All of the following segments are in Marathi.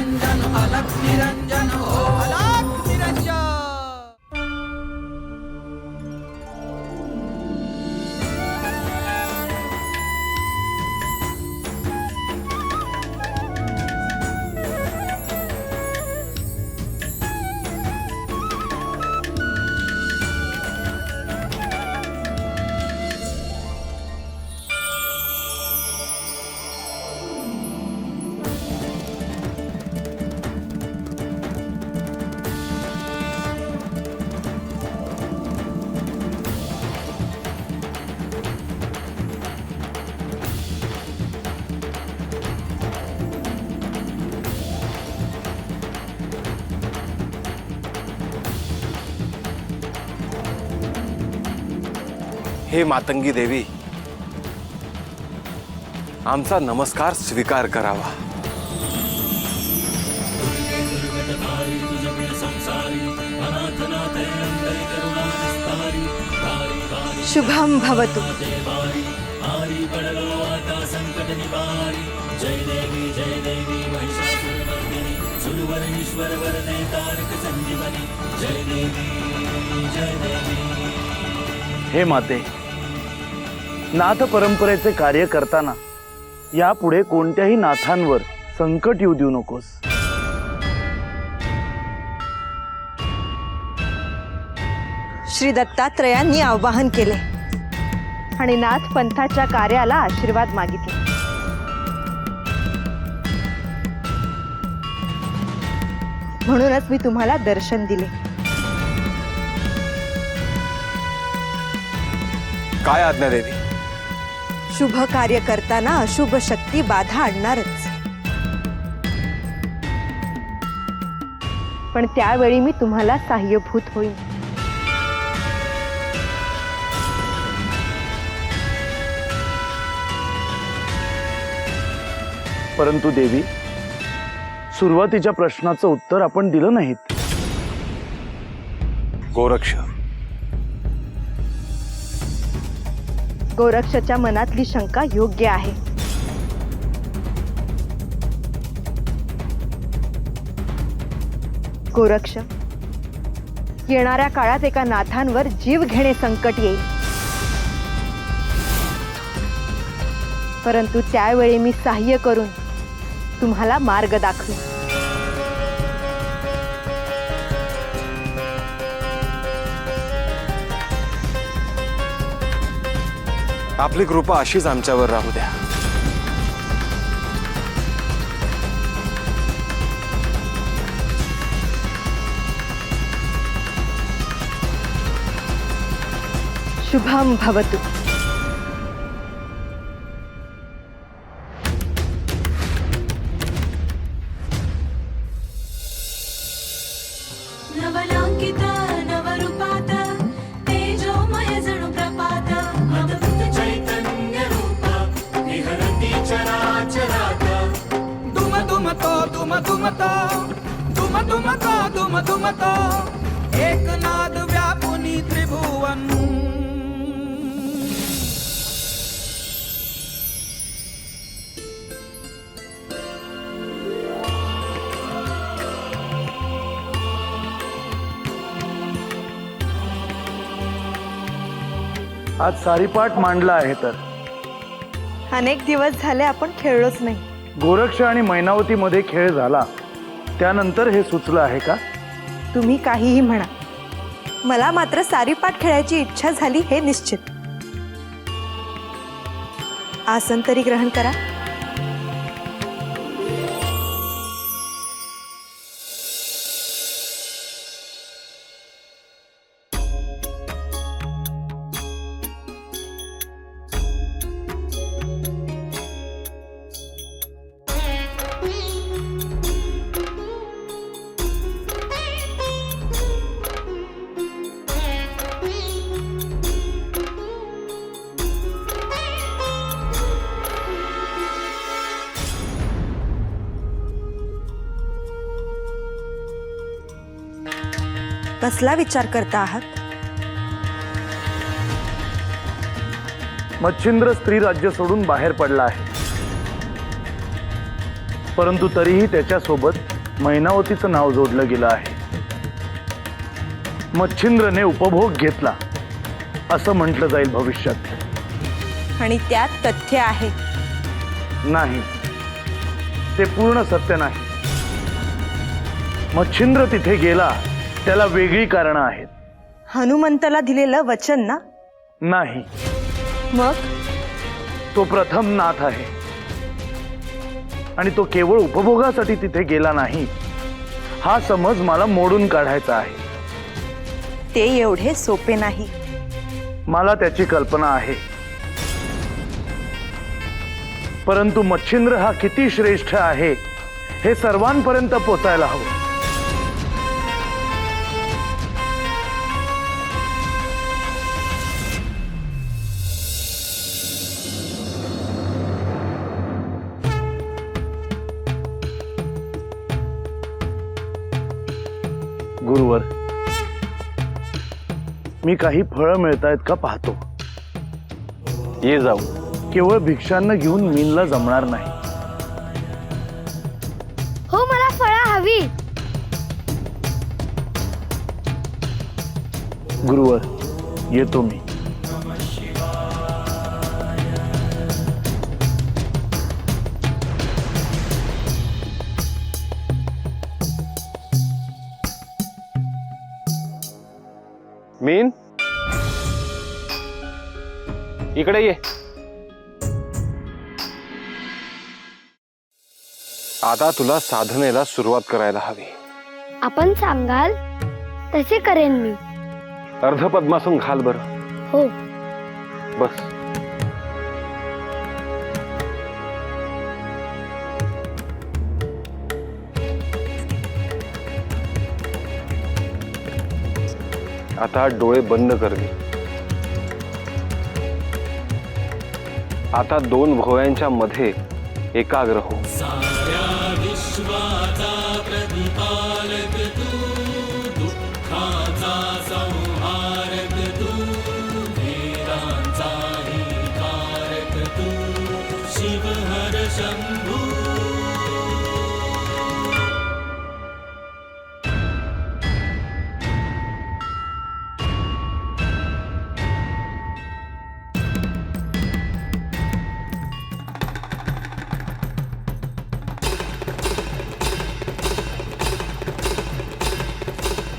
निरंजन अलख निरंजन हो अलख निरंजन। हे मातंगी देवी, आमचा नमस्कार स्वीकार करावा। शुभम भवतु। हे माते, नाथ परंपरेचे कार्य करताना यापुढे कोणत्याही नाथांवर संकट येऊ देऊ नकोस। श्री दत्तात्रयांनी आवाहन केले आणि नाथ पंथाच्या कार्याला आशीर्वाद मागितले। म्हणूनच मी तुम्हाला दर्शन दिले। काय आज्ञा देवी? शुभ कार्य करताना अशुभ शक्ती बाधा आणणारच, पण त्यावेळी मी तुम्हाला सहाय्यभूत होईन। परंतु देवी, सुरुवातीच्या प्रश्नाचं उत्तर आपण दिलं नाहीत। गोरक्ष, गोरक्षच्या मनातली शंका योग्य आहे। गोरक्ष, येणाऱ्या काळात एका नाथांवर जीव घेणे संकट येईल, परंतु त्यावेळी मी सहाय्य करून तुम्हाला मार्ग दाखवी। आपली कृपा अशीच आमच्यावर राहू द्या। शुभम भवतु। नवलांकित नवरूपात तेजोमय जणु प्रपात अद्भुत चैतन्य रूप विहरती चराचरात। दुम दुम तो दुम दुम तो दुम दुम तो दुम दुम तो एक नाद व्यापुनी त्रिभुवन। आज सारीपाट मांडला आहे तर अनेक दिवस झाले आपण खेळलोच नाही। गोरक्ष आणि मैनावती मध्ये खेळ झाला त्यानंतर हे सुचलं आहे का? तुम्ही काहीही म्हणा, मला मात्र सारीपाट खेळायची इच्छा झाली हे निश्चित। आसन तरी ग्रहण करा। कसला विचार करता आहात? मच्छिंद्र स्त्री राज्य सोडून बाहेर पडला आहे, परंतु तरीही त्याच्यासोबत मैनावतीचं नाव जोडलं गेलं आहे. मच्छिंद्रने उपभोग घेतला असं म्हटलं जाईल भविष्यात. आणि त्यात तथ्य आहे. नाही, ते पूर्ण सत्य नाही. मच्छिंद्र तिथे गेला त्याला वेगळी कारणं आहेत. हनुमंताला दिलेलं वचन ना? नाही, मग तो प्रथम नाथ आहे आणि तो केवळ उपभोगासाठी तिथे गेला नाही हा समज मला मोडून काढायचा आहे. ते एवढे सोपे नाही. मला त्याची कल्पना आहे, परंतु मच्छिंद्र हा किती श्रेष्ठ आहे हे सर्वांपर्यंत पोचायला हवं. गुरुवर, मी काही फळं मिळतायत का पाहतो. ये जाऊ. केवळ भिक्षांना घेऊन मीनला जमणार नाही. हो, मला फळं हवी. गुरुवर, येतो मी. मीन, इकडे ये. आता तुला साधनेला सुरुवात करायला हवी. आपण सांगाल तसे करेन मी. अर्ध पद्मासन घाल बर. हो. बस. आता डोळे बंद कर. आता दोन भोवयांच्या मध्ये एकाग्र हो. विश्वाचा प्रतिपालक तू, दुःखाचा संहारक तू, वेदांचाही कारक तू, शिव हर शंभू.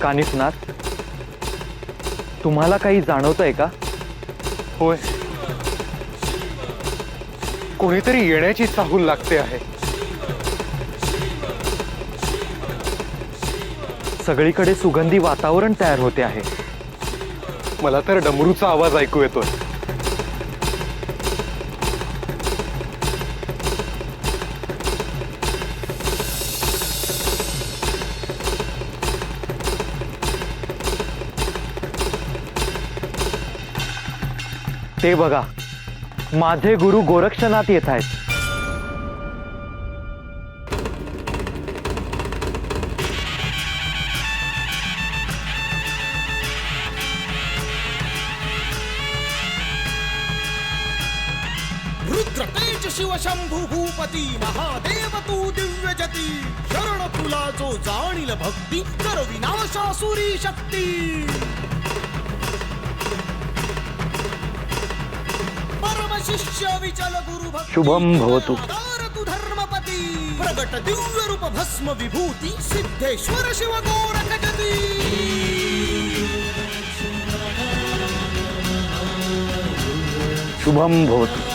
कानिफनाथ, तुम्हाला काही जाणवतंय का? होय, कोणीतरी येण्याची चाहूल लागते आहे. सगळीकडे सुगंधी वातावरण तयार होते आहे. मला तर डमरूचा आवाज ऐकू येतोय. ते बघा, माझे गुरु गोरक्षनाथ येत आहेत. रुद्र तेज शिव शंभू भूपती महादेव तू दिव्य जती. शरण तुला जो जाणील भक्ती, कर विनाशासुरी शक्ती. परम शिष्य विचल गुरु भक्ती, शुभम भवतु. तू धर्मपती. प्रगट दिव्य रूप भस्म विभूती, सिद्धेश्वर शिव गोरख जती. शुभम भवतु.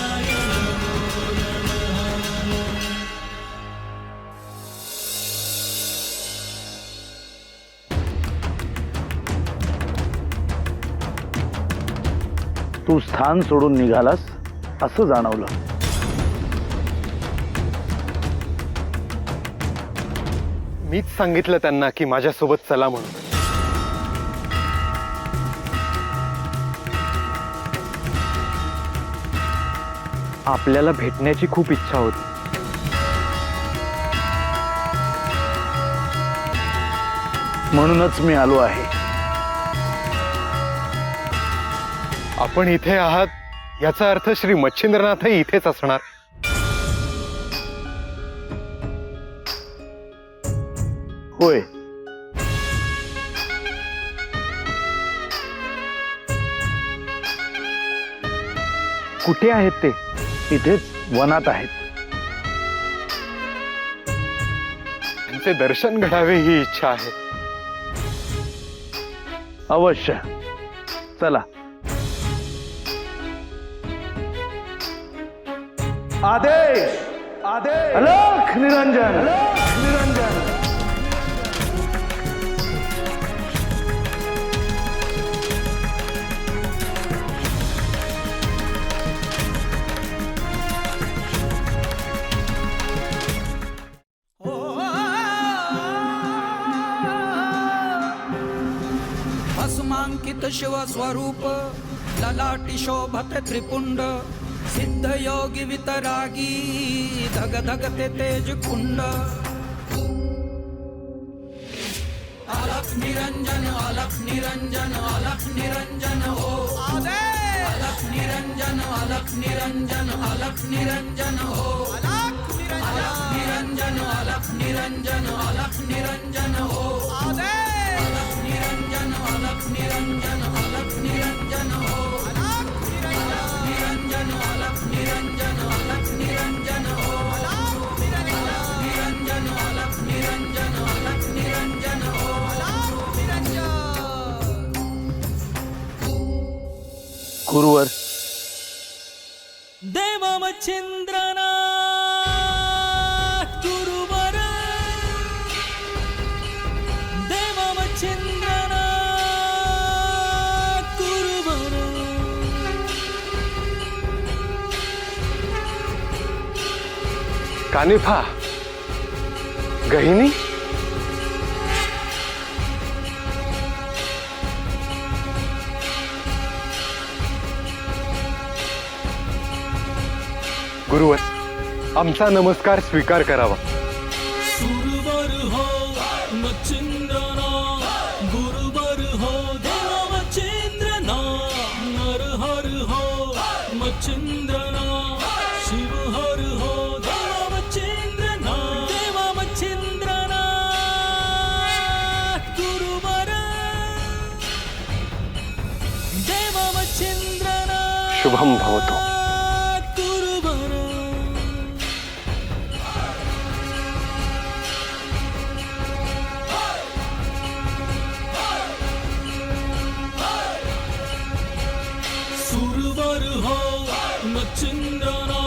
तू स्थान सोडून निघालास असं जाणवलं. मीच सांगितलं त्यांना की माझ्यासोबत चला म्हणून. आपल्याला भेटण्याची खूप इच्छा होती. म्हणूनच मी आलो आहे. आपण इथे आहात याचा अर्थ श्री मच्छिंद्रनाथही इथेच असणार. होय. कुठे आहेत ते? इथेच वनात आहेत. त्यांचे दर्शन घडावे ही इच्छा आहे. अवश्य. चला. आदेश. आदेश. अलख निरंजन. अलख निरंजन. भस्मांकित शिव स्वरूप ललाटी शोभत त्रिपुंड सिद्ध योगी वितरागी धग धगते तेज कुंड अलख निरंजन अलख निरंजन अलख निरंजन हो अलख निरंजन अलख निरंजन अलख निरंजन हो अलख निरंजन अलख निरंजन अलख निरंजन हो अलख निरंजन अलख निरंजन अलख निरंजन हो अलख निरंजन अलख निरंजन अलख निरंजन हो अलख निरंजन अलख निरंजन अलख निरंजन हो अलख निरंजन. गुरुवर. देवमच्छिन्द्रना गुरुवर देवमच्छिन्द्रना गुरुवर कानिफा, गहिनी, गुरुवर, आमचा नमस्कार स्वीकार करावा. सुरवर हो मच्छिन्द्रना गुरुवर हो देवमच्छिन्द्रना नरहर हो मच्छिन्द्रना शिवहर हो देवमच्छिन्द्रना देवमच्छिन्द्रना गुरुवर देवमच्छिन्द्रना शुभम भवतो. सुरवर हो मच्छिन्द्रना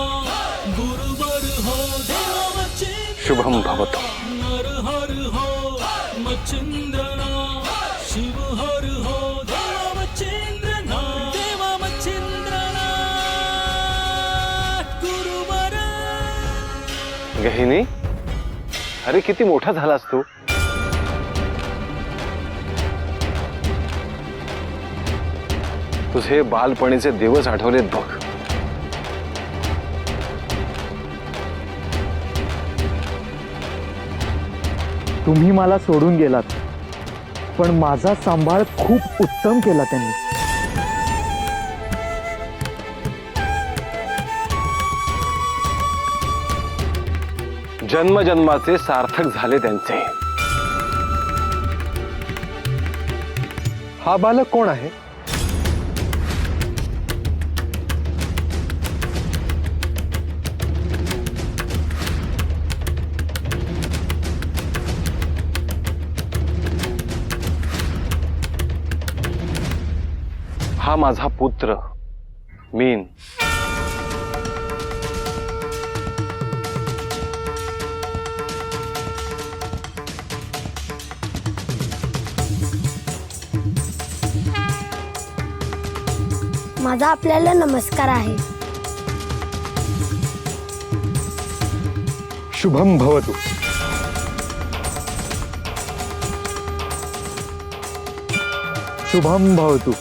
गुरुवर हो देवमच्छिन्द्रना शुभम भवतो. नरहर हो मच्छिन्द्रना शिवहर हो देवमच्छिन्द्रना देवमच्छिन्द्रना गुरुवर गहिनी, अरे किती मोठा झालास तू. तुझे बालपणीचे दिवस आठवलेत बघ. तुम्ही मला सोडून गेलात, पण माझा सांभाळ खूप उत्तम केला त्यांनी. जन्मजन्माचे सार्थक झाले त्यांचे. हा बालक कोण आहे? हा माझा पुत्र मीन. माझा आपल्याला नमस्कार आहे. शुभम भवतु. शुभम भवतु.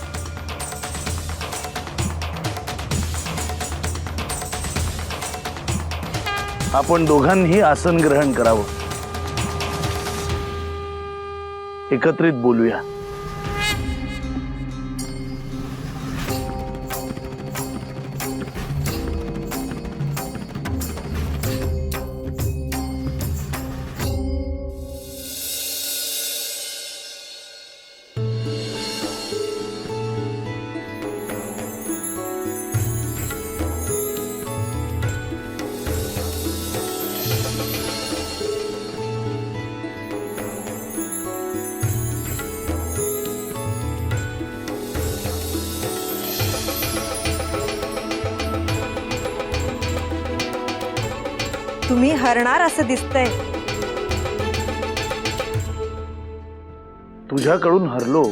आपण दोघांनी आसन ग्रहण करावं. एकत्रित बोलूया. तुम्ही हरणार असं दिसतंय. तुझ्याकडून हरलो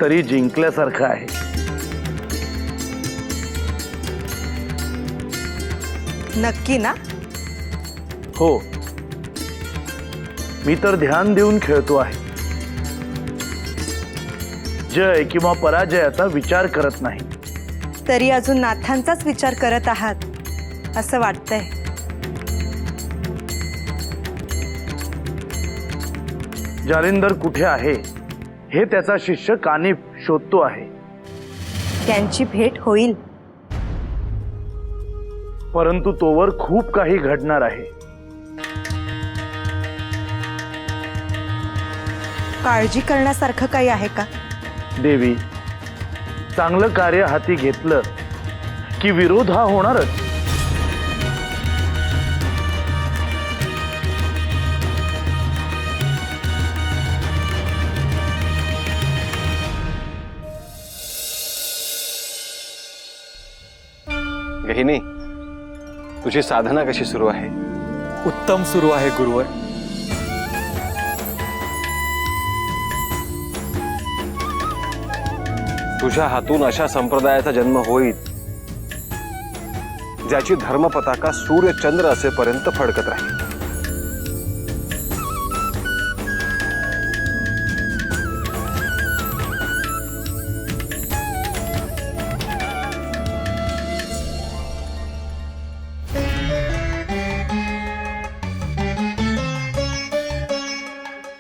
तरी जिंकल्यासारखं आहे. नक्की ना? हो, मी तर ध्यान देऊन खेळतो आहे. जय किंवा पराजयाचा विचार करत नाही. तरी अजून नाथांचाच विचार करत आहात असं वाटतंय. जालिंदर कुठे आहे हे त्याचा शिष्य कानिफ शोधतो आहे. त्यांची भेट होईल. परंतु तोवर खूप काही घडणार आहे. काळजी करण्यासारखं काही आहे का? देवी, चांगलं कार्य हाती घेतलं की विरोध हा होणारच. गहिनी, तुझी साधना कशी सुरू आहे? उत्तम सुरू आहे गुरुवर. तुझ्या हातून अशा संप्रदायाचा जन्म होईल ज्याची धर्मपताका सूर्य चंद्र असेपर्यंत फडकत राहील.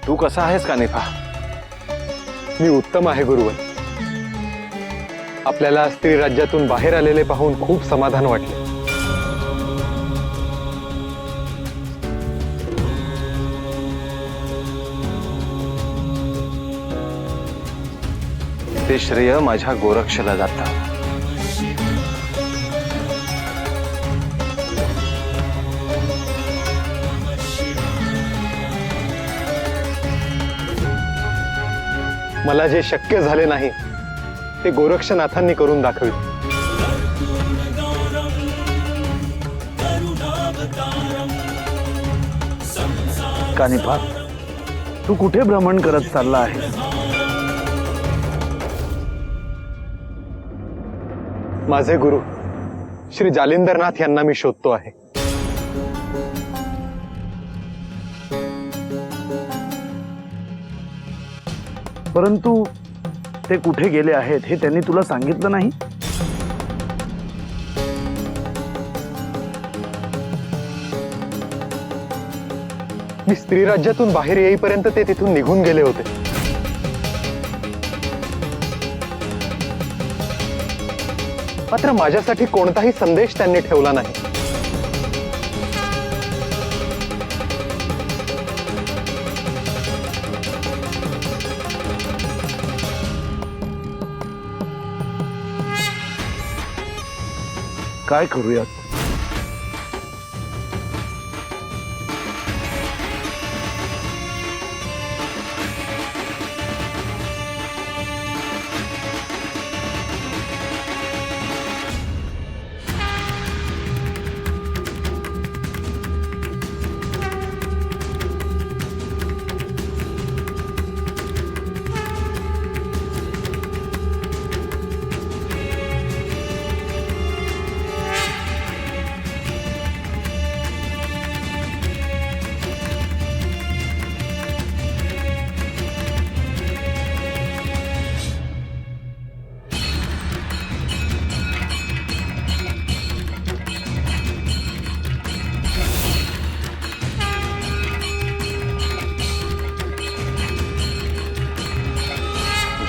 तू कसा आहेस कानिफा? मी उत्तम आहे गुरुवर. आपल्याला स्त्री राज्यातून बाहेर आलेले पाहून खूप समाधान वाटले. ते श्रेय माझ्या गोरक्षला जातं. मला जे शक्य झाले नाही ते गोरक्षनाथांनी करून दाखविले. कानिफा, तू कुठे भ्रमण करत चालला आहे? माझे गुरु श्री जालिंदरनाथ यांना मी शोधतो आहे. परंतु ते कुठे गेले आहेत हे त्यांनी तुला सांगितलं नाही? मी स्त्री राज्यातून बाहेर येईपर्यंत ते तिथून निघून गेले होते. मात्र माझ्यासाठी कोणताही संदेश त्यांनी ठेवला नाही. काय करूयात?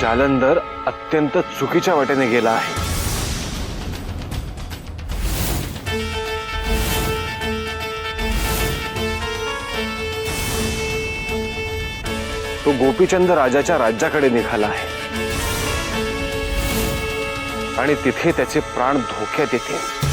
जालंधर अत्यंत चुकीच्या वाटेने गेला आहे. तो गोपीचंद राजाच्या राज्याकडे निघाला आहे आणि तिथे त्याचे प्राण धोक्यात येतील.